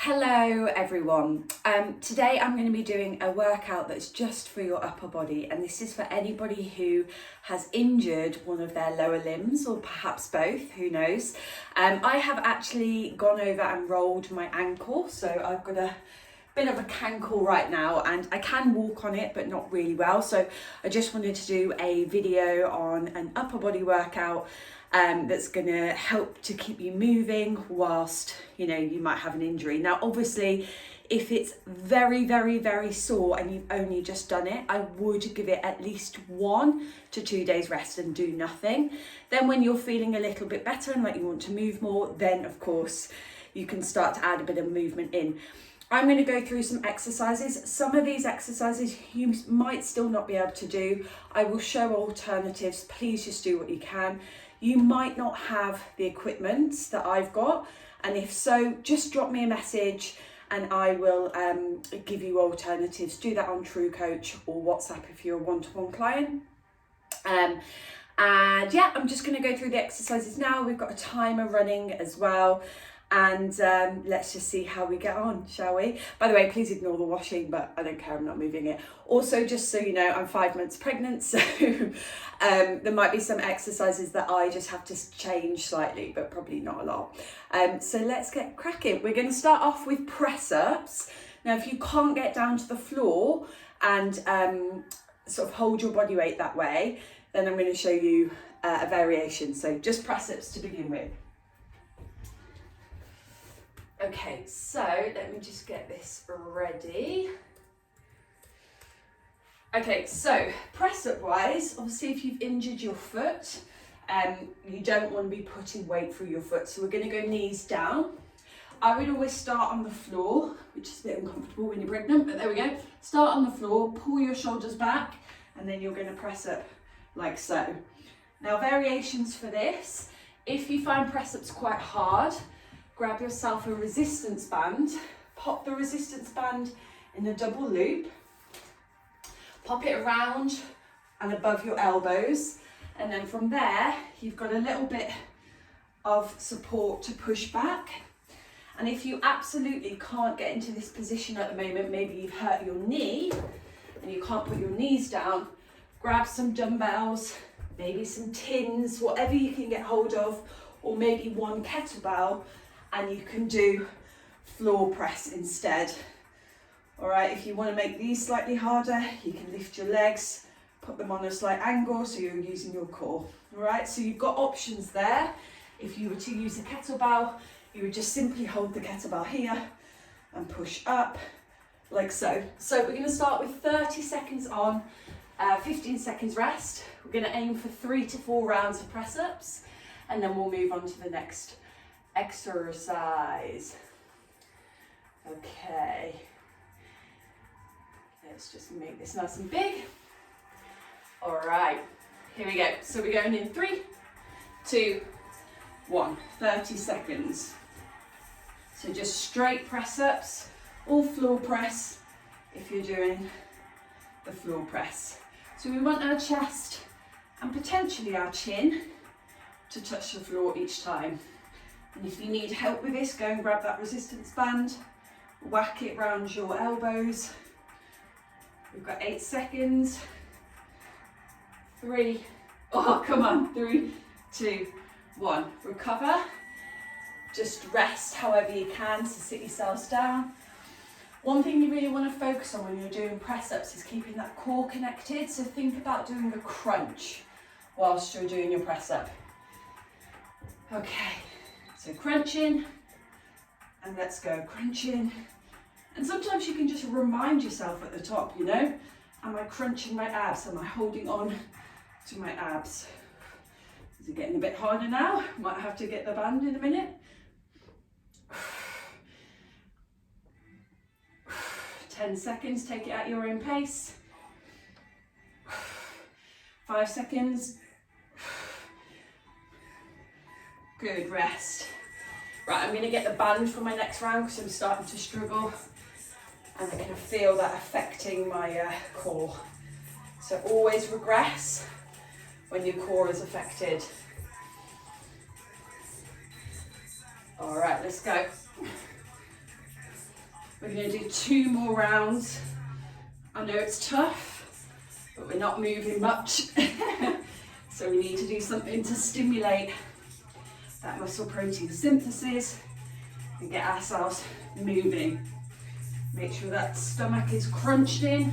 Hello everyone. Today I'm going to be doing a workout that's just for your upper body, and this is for anybody who has injured one of their lower limbs or perhaps both, who knows. I have actually gone over and rolled my ankle, so I've got a bit of a cankle right now and I can walk on it but not really well, so I just wanted to do a video on an upper body workout that's going to help to keep you moving whilst you might have an injury. Now obviously if it's very sore and you've only just done it, I would give it at least 1 to 2 days rest and do nothing. Then when you're feeling a little bit better and like you want to move more, then of course you can start to add a bit of movement in. I'm going to go through some exercises. Some of these exercises you might still not be able to do. I will show alternatives. Please just do what you can. You might not have the equipment that I've got, and if so, just drop me a message and I will give you alternatives. Do that on True Coach or WhatsApp if you're a one-to-one client. And yeah, I'm just going to go through the exercises now. We've got a timer running as well. And let's just see how we get on, shall we? By the way, please ignore the washing, but I don't care, I'm not moving it. Also, just so you know, I'm 5 months pregnant, so there might be some exercises that I just have to change slightly, but probably not a lot. So let's get cracking. We're going to start off with press ups. Now, if you can't get down to the floor and sort of hold your body weight that way, then I'm going to show you a variation. So just press ups to begin with. Okay, so let me just get this ready. Okay, so press up wise, obviously if you've injured your foot, you don't want to be putting weight through your foot. So we're going to go knees down. I would always start on the floor, which is a bit uncomfortable when you're pregnant, but there we go. Start on the floor, pull your shoulders back, and then you're going to press up like so. Now variations for this, if you find press ups quite hard, grab yourself a resistance band, pop the resistance band in a double loop, pop it around and above your elbows, and then from there you've got a little bit of support to push back. And if you absolutely can't get into this position at the moment, maybe you've hurt your knee and you can't put your knees down, grab some dumbbells, maybe some tins, whatever you can get hold of, or maybe one kettlebell, and you can do floor press instead. All right, if you want to make these slightly harder, you can lift your legs, put them on a slight angle so you're using your core. All right, so you've got options there. If you were to use a kettlebell, you would just simply hold the kettlebell here and push up like so. So we're going to start with 30 seconds on, 15 seconds rest. We're going to aim for 3 to 4 rounds of press ups, and then we'll move on to the next exercise. Okay, let's just make this nice and big. All right, here we go. So we're going in 3, 2, 1, 30 seconds. So just straight press ups, all floor press if you're doing the floor press. So we want our chest and potentially our chin to touch the floor each time. And if you need help with this, go and grab that resistance band, whack it round your elbows. We've got 8 seconds. 3, oh come on, 3, 2, 1. Recover. Just rest however you can, so sit yourselves down. One thing you really want to focus on when you're doing press ups is keeping that core connected. So think about doing a crunch whilst you're doing your press up. Okay. So crunching, and let's go crunching. And sometimes you can just remind yourself at the top, am I crunching my abs? Am I holding on to my abs? Is it getting a bit harder now? Might have to get the band in a minute. 10 seconds, take it at your own pace. 5 seconds. Good, rest. Right, I'm going to get the band for my next round because I'm starting to struggle and I can feel that affecting my core. So always regress when your core is affected. All right, let's go. We're going to do 2 more rounds. I know it's tough, but we're not moving much. So we need to do something to stimulate that muscle protein synthesis and get ourselves moving. Make sure that stomach is crunched in.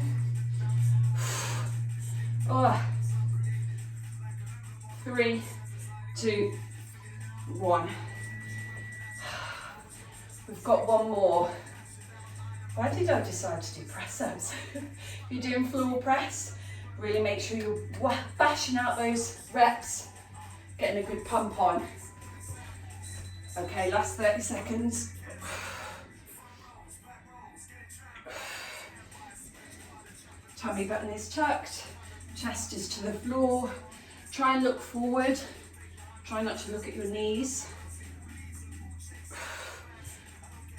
Oh. 3, 2, 1. We've got one more. Why did I decide to do press-ups? If you're doing floor press, really make sure you're bashing out those reps, getting a good pump on. Okay, last 30 seconds. Tummy button is tucked, chest is to the floor. Try and look forward. Try not to look at your knees.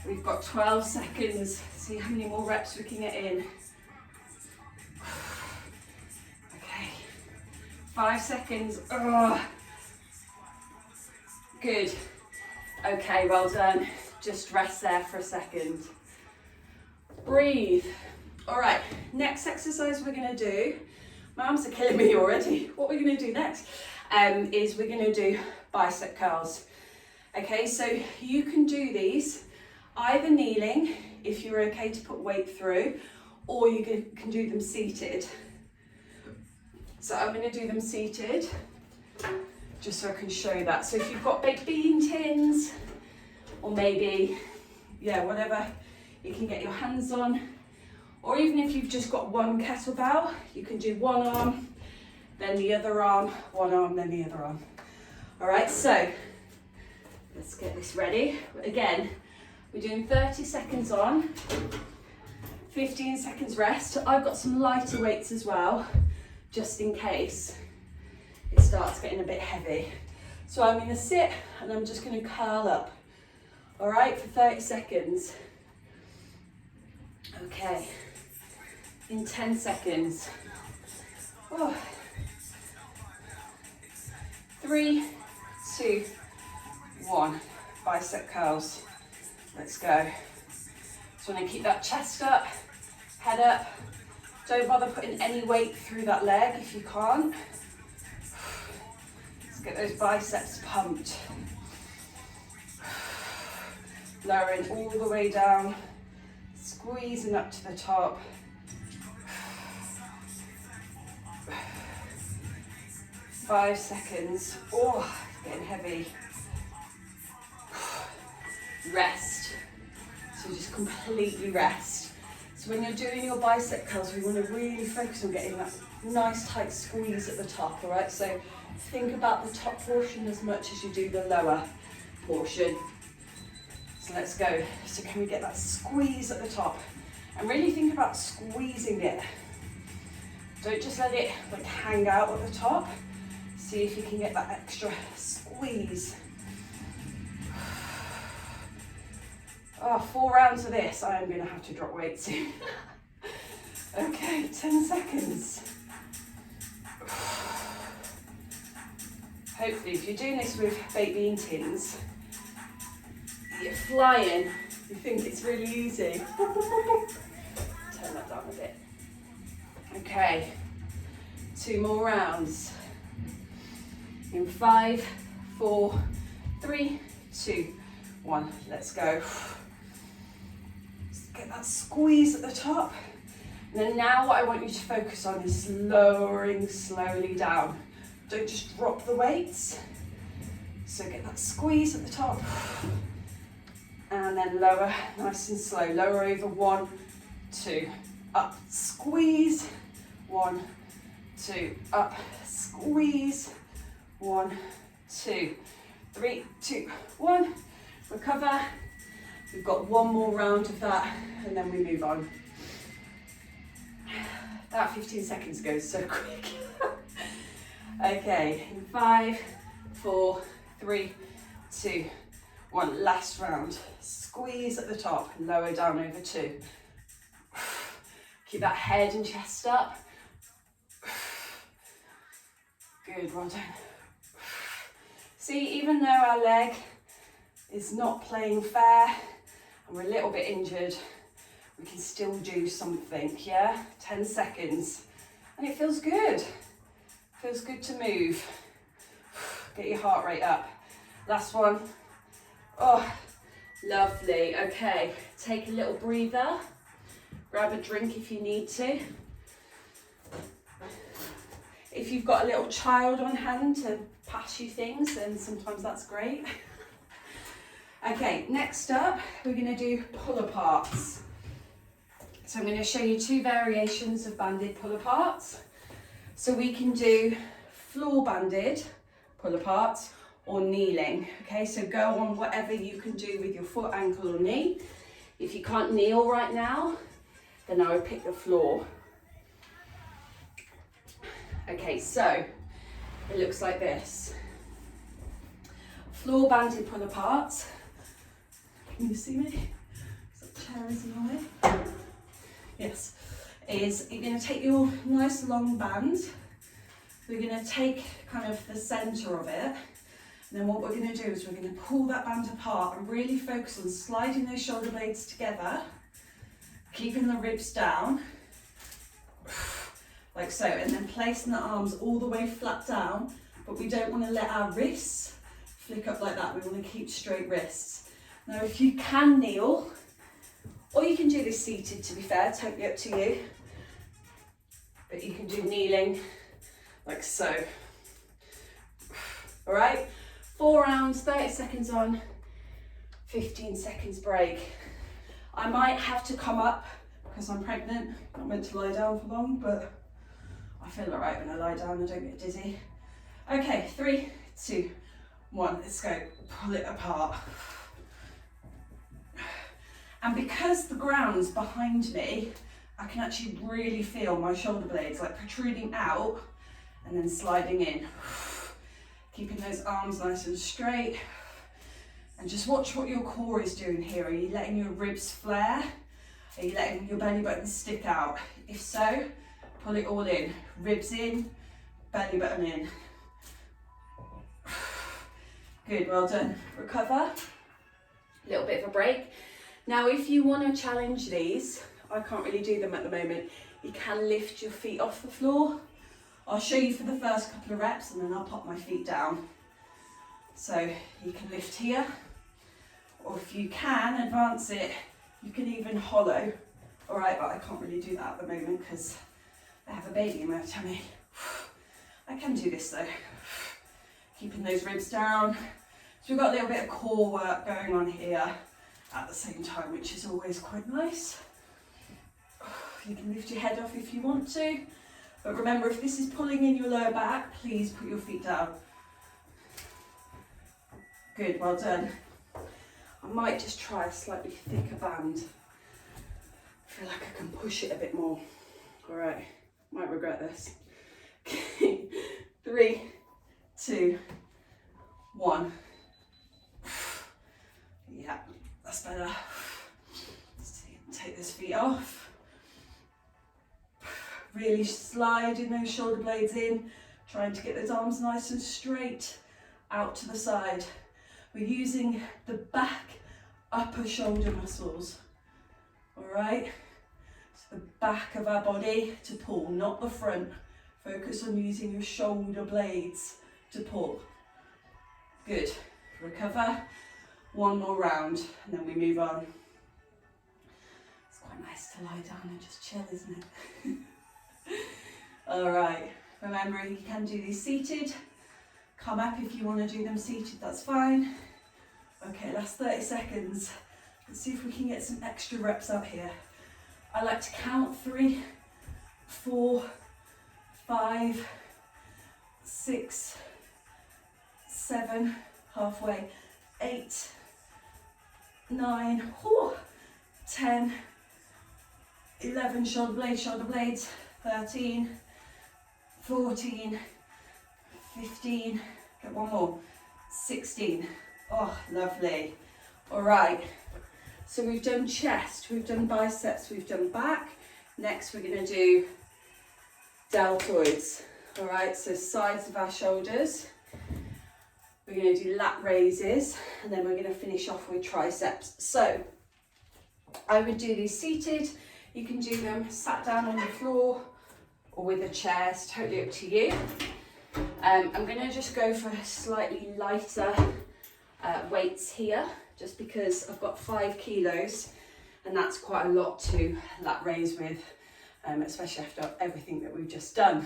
We've got 12 seconds. See how many more reps we can get in. Okay, 5 seconds. Oh. Good. Okay, well done. Just rest there for a second. Breathe. All right, next exercise we're going to do, my arms are killing me already. What we're going to do next is we're going to do bicep curls. Okay, so you can do these either kneeling, if you're okay to put weight through, or you can do them seated. So I'm going to do them seated, just so I can show that. So if you've got baked bean tins, or maybe, yeah, whatever you can get your hands on, or even if you've just got one kettlebell, you can do one arm, then the other arm, one arm, then the other arm. All right, so let's get this ready. Again, we're doing 30 seconds on, 15 seconds rest. I've got some lighter weights as well, just in case it starts getting a bit heavy. So I'm gonna sit and I'm just gonna curl up, all right, for 30 seconds. Okay, in 10 seconds. Oh. 3, 2, 1, bicep curls. Let's go. Just want to keep that chest up, head up. Don't bother putting any weight through that leg if you can't. Let's get those biceps pumped. Lowering all the way down, squeezing up to the top. 5 seconds. Oh, getting heavy. Rest. So just completely rest. So when you're doing your bicep curls, we want to really focus on getting that nice tight squeeze at the top, all right? So think about the top portion as much as you do the lower portion. So let's go. So can we get that squeeze at the top? And really think about squeezing it. Don't just let it like hang out at the top. See if you can get that extra squeeze. Oh, 4 rounds of this, I am going to have to drop weight soon. Okay, 10 seconds. Hopefully, if you're doing this with baked bean tins, you're flying, you think it's really easy. Turn that down a bit. Okay, 2 more rounds. In 5, 4, 3, 2, 1. Let's go. Just get that squeeze at the top. And then now what I want you to focus on is lowering slowly down. Don't just drop the weights. So get that squeeze at the top. And then lower, nice and slow. Lower over 1, 2, up, squeeze. 1, 2, up, squeeze. 1, 2, 3, 2, 1. Recover. We've got 1 more round of that and then we move on. That 15 seconds goes so quick. Okay, in 5, 4, 3, 2, 1. Last round. Squeeze at the top, lower down over 2. Keep that head and chest up. Good, well done. See, even though our leg is not playing fair and we're a little bit injured, we can still do something, yeah? 10 seconds. And it feels good. Feels good to move. Get your heart rate up. Last one. Oh, lovely. Okay, take a little breather. Grab a drink if you need to. If you've got a little child on hand to pass you things, then sometimes that's great. Okay, next up, we're going to do pull-aparts. So I'm going to show you 2 variations of banded pull-aparts. So we can do floor banded pull-aparts or kneeling. Okay, so go on whatever you can do with your foot, ankle or knee. If you can't kneel right now, then I would pick the floor. Okay, so it looks like this. Floor banded pull-aparts. Can you see me? The chair is in the way. Yes. Is you're going to take your nice long band. We're going to take kind of the centre of it. And then what we're going to do is we're going to pull that band apart and really focus on sliding those shoulder blades together, keeping the ribs down, like so, and then placing the arms all the way flat down, but we don't want to let our wrists flick up like that. We want to keep straight wrists. Now, if you can kneel, or you can do this seated, to be fair, totally up to you, but you can do kneeling like so. All right, 4 rounds, 30 seconds on, 15 seconds break. I might have to come up because I'm pregnant, not meant to lie down for long, but I feel all right when I lie down, I don't get dizzy. Okay, 3, 2, 1, let's go. Pull it apart. And because the ground's behind me, I can actually really feel my shoulder blades like protruding out and then sliding in. Keeping those arms nice and straight. And just watch what your core is doing here. Are you letting your ribs flare? Are you letting your belly button stick out? If so, pull it all in. Ribs in, belly button in. Good, well done. Recover. A little bit of a break. Now, if you want to challenge these, I can't really do them at the moment, you can lift your feet off the floor. I'll show you for the first couple of reps and then I'll pop my feet down. So you can lift here, or if you can advance it, you can even hollow. All right, but I can't really do that at the moment because I have a baby in my tummy. I can do this though. Keeping those ribs down. So we've got a little bit of core work going on here at the same time, which is always quite nice. You can lift your head off if you want to, but remember, if this is pulling in your lower back, please put your feet down. Good, well done. I might just try a slightly thicker band. I feel like I can push it a bit more. All right, might regret this. Okay, 3, 2, 1. Yeah, that's better. Let's take those feet off. Really sliding those shoulder blades in, trying to get those arms nice and straight out to the side. We're using the back upper shoulder muscles, all right? So the back of our body to pull, not the front. Focus on using your shoulder blades to pull. Good, recover. 1 more round and then we move on. It's quite nice to lie down and just chill, isn't it? All right, remember you can do these seated. Come up if you want to do them seated, that's fine. Okay, last 30 seconds. Let's see if we can get some extra reps out here. I like to count 3, 4, 5, 6, 7, halfway, 8, 9, 10, 11, shoulder blades, 13, 14, 15, get one more, 16. Oh, lovely. All right, so we've done chest, we've done biceps, we've done back. Next, we're gonna do deltoids. All right, so sides of our shoulders. We're gonna do lat raises, and then we're gonna finish off with triceps. So, I would do these seated. You can do them sat down on the floor or with a chair, it's totally up to you. I'm going to just go for slightly lighter weights here, just because I've got 5 kilos and that's quite a lot to lat raise with, especially after everything that we've just done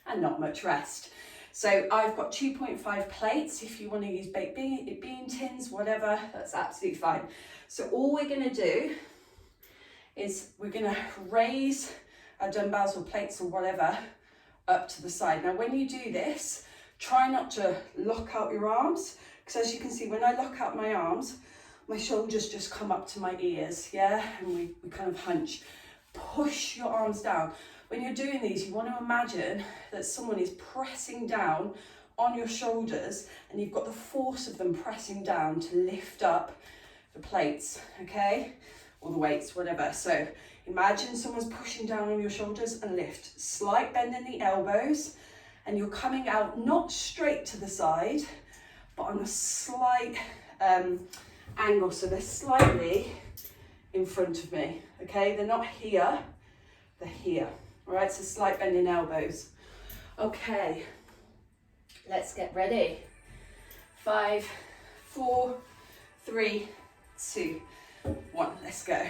and not much rest. So I've got 2.5 plates. If you want to use baked bean tins, whatever, that's absolutely fine. So all we're going to do is we're going to raise our dumbbells or plates or whatever up to the side. Now when you do this, try not to lock out your arms, because as you can see, when I lock out my arms, my shoulders just come up to my ears, yeah, and we kind of hunch. Push your arms down. When you're doing these, you want to imagine that someone is pressing down on your shoulders and you've got the force of them pressing down to lift up the plates, okay? Or the weights, whatever. So imagine someone's pushing down on your shoulders and lift. Slight bend in the elbows, and you're coming out not straight to the side, but on a slight angle. So they're slightly in front of me, okay? They're not here, they're here. All right, so slight bend in elbows. Okay, let's get ready. 5, 4, 3, 2, 1, let's go.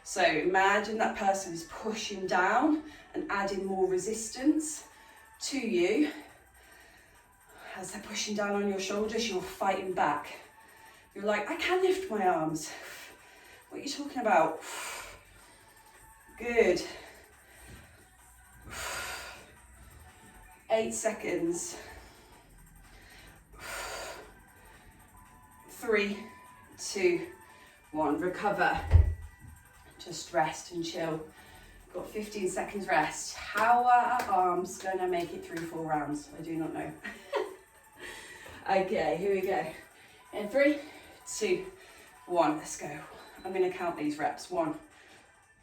So imagine that person is pushing down and adding more resistance to you. As they're pushing down on your shoulders, you're fighting back. You're like, I can lift my arms. What are you talking about? Good. 8 seconds. 3, 2, 1. Recover. Just rest and chill. Got 15 seconds rest. How are our arms going to make it through 4 rounds? I do not know. Okay, here we go. In 3, 2, 1. Let's go. I'm going to count these reps. 1,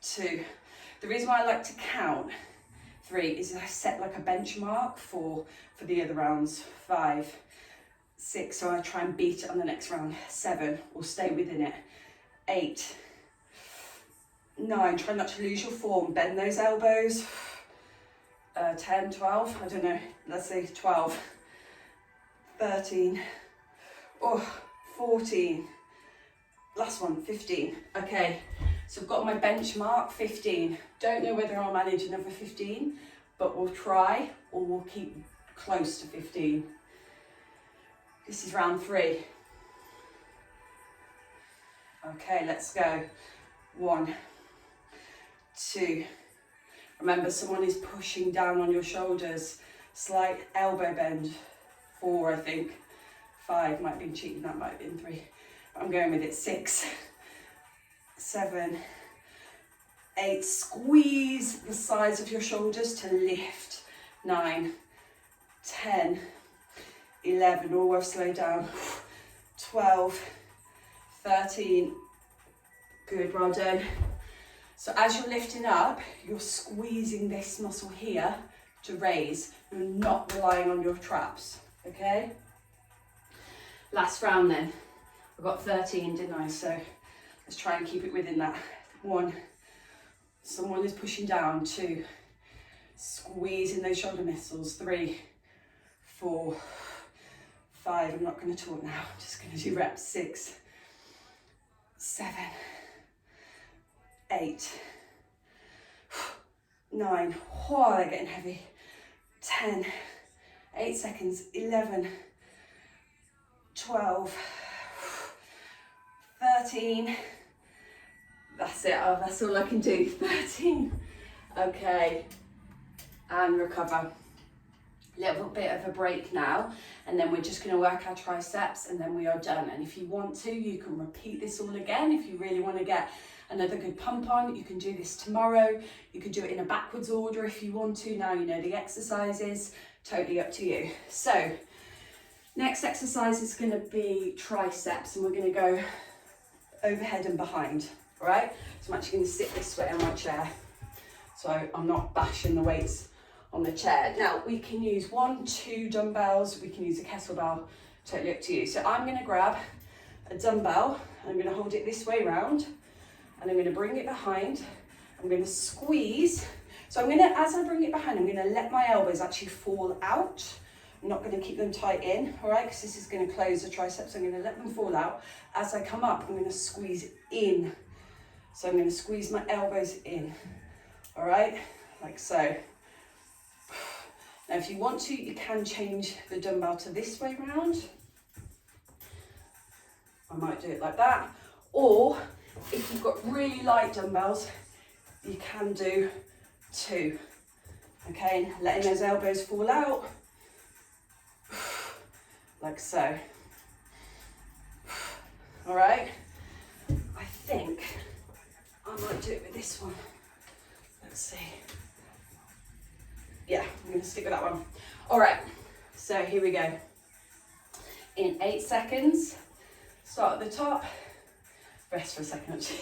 2. The reason why I like to count 3 is I set like a benchmark for the other rounds. 5, 6, so I try and beat it on the next round. 7, or stay within it. 8, 9, try not to lose your form. Bend those elbows. 10, 12, I don't know, let's say 12. 13, 14, last one, 15. Okay, so I've got my benchmark, 15. Don't know whether I'll manage another 15, but we'll try, or we'll keep close to 15. This is round 3. Okay, let's go. 1, 2. Remember, someone is pushing down on your shoulders. Slight elbow bend. 4, I think. 5, might have been cheating, that might have been 3. But I'm going with it. 6, 7, 8. Squeeze the sides of your shoulders to lift. 9, 10, 11. Oh, I've slowed down. 12, 13. Good, well done. So as you're lifting up, you're squeezing this muscle here to raise. You're not relying on your traps, okay? Last round then. I got 13, didn't I? So let's try and keep it within that. 1, someone is pushing down. 2, squeezing those shoulder muscles. 3, 4, 5, I'm not going to talk now, I'm just going to do reps. 6, 7, 8, 9, oh, they're getting heavy. 10, 8 seconds, 11, 12, 13, that's it, oh, that's all I can do, 13, okay, and recover. Little bit of a break now, and then we're just going to work our triceps, and then we are done. And if you want to, you can repeat this all again. If you really want to get another good pump on, you can do this tomorrow. You can do it in a backwards order if you want to. Now you know the exercises, totally up to you. So next exercise is going to be triceps, and we're going to go overhead and behind. All right, so I'm actually going to sit this way on my chair, so I'm not bashing the weights on the chair. Now we can use 1, 2 dumbbells, we can use a kettlebell, totally up to you. So I'm going to grab a dumbbell, and I'm going to hold it this way round, and I'm going to bring it behind. I'm going to squeeze. So I'm going to, as I bring it behind, I'm going to let my elbows actually fall out. I'm not going to keep them tight in, all right, because this is going to close the triceps. I'm going to let them fall out. As I come up, I'm going to squeeze in. So I'm going to squeeze my elbows in, all right, like so. Now, if you want to, you can change the dumbbell to this way round. I might do it like that. Or if you've got really light dumbbells, you can do 2. Okay, and letting those elbows fall out, like so. All right, I think I might do it with this one. Let's see. Yeah, I'm going to stick with that one. All right, so here we go. In 8 seconds, start at the top, rest for a second actually.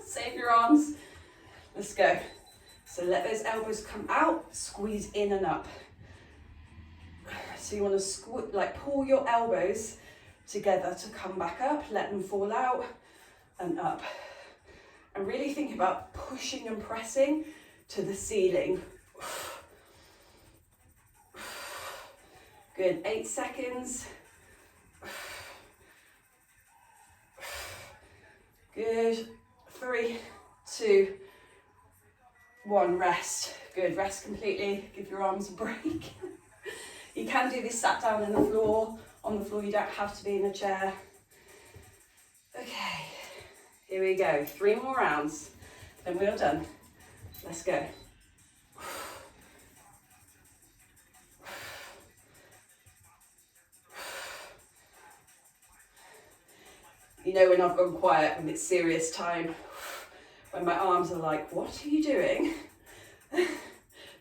Save your arms. Let's go. So let those elbows come out, squeeze in and up. So you want to like pull your elbows together to come back up, let them fall out and up. And really think about pushing and pressing to the ceiling. Good, 8 seconds. Good, 3, 2, 1, rest. Good, rest completely, give your arms a break. You can do this sat down on the floor, you don't have to be in a chair. Okay, here we go, 3 more rounds, then we're done. Let's go. You know when I've gone quiet, when it's serious time, when my arms are like, what are you doing?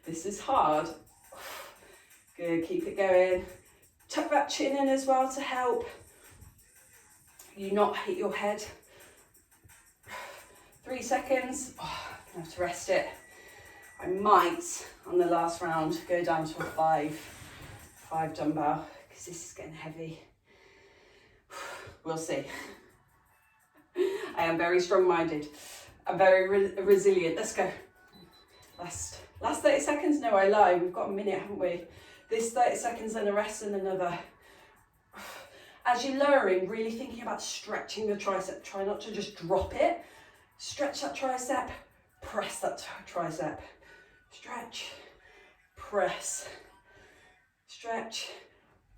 This is hard. Good, keep it going. Tuck that chin in as well to help you not hit your head. 3 seconds. Oh, I'm gonna have to rest it. I might, on the last round, go down to a 5 dumbbell, because this is getting heavy. We'll see. I am very strong-minded. I'm very resilient. Let's go. Last 30 seconds? No, I lie. We've got a minute, haven't we? This 30 seconds and a rest and another. As you're lowering, really thinking about stretching the tricep. Try not to just drop it. Stretch that tricep, press that tricep. Stretch, press. Stretch,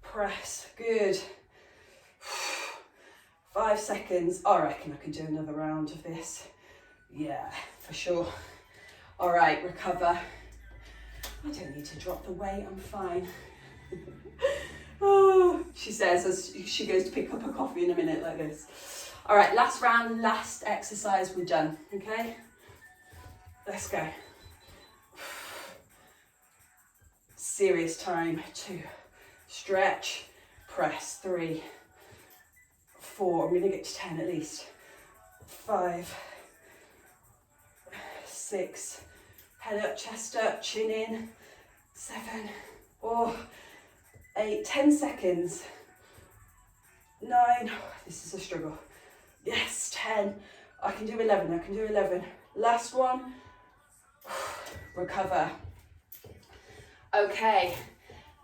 press. Good. 5 seconds. I reckon I can do another round of this. Yeah, for sure. All right, recover. I don't need to drop the weight, I'm fine. Oh, she says as she goes to pick up a coffee in a minute like this. All right, last round, last exercise, we're done, okay? Let's go. Serious time. 2, stretch, press. 3, 4, I'm gonna get to 10 at least. 5, 6, head up, chest up, chin in. 7, 8, 10 seconds. 9, this is a struggle. Yes, 10. I can do 11, Last one. Recover. Okay,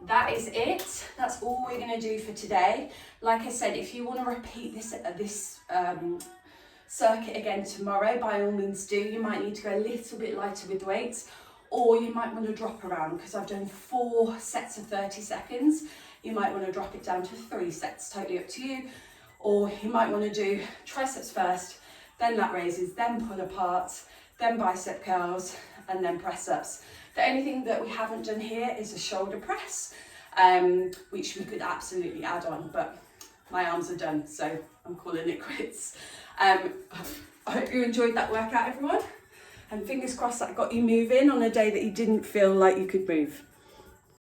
that is it. That's all we're gonna do for today. Like I said, if you wanna repeat this circuit again tomorrow, by all means do. You might need to go a little bit lighter with weights, or you might want to drop around, because I've done 4 sets of 30 seconds. You might want to drop it down to 3 sets, totally up to you. Or you might want to do triceps first, then lat raises, then pull aparts, then bicep curls, and then press ups. The only thing that we haven't done here is a shoulder press, which we could absolutely add on, but my arms are done, so I'm calling it quits. I hope you enjoyed that workout, everyone. And fingers crossed that got you moving on a day that you didn't feel like you could move.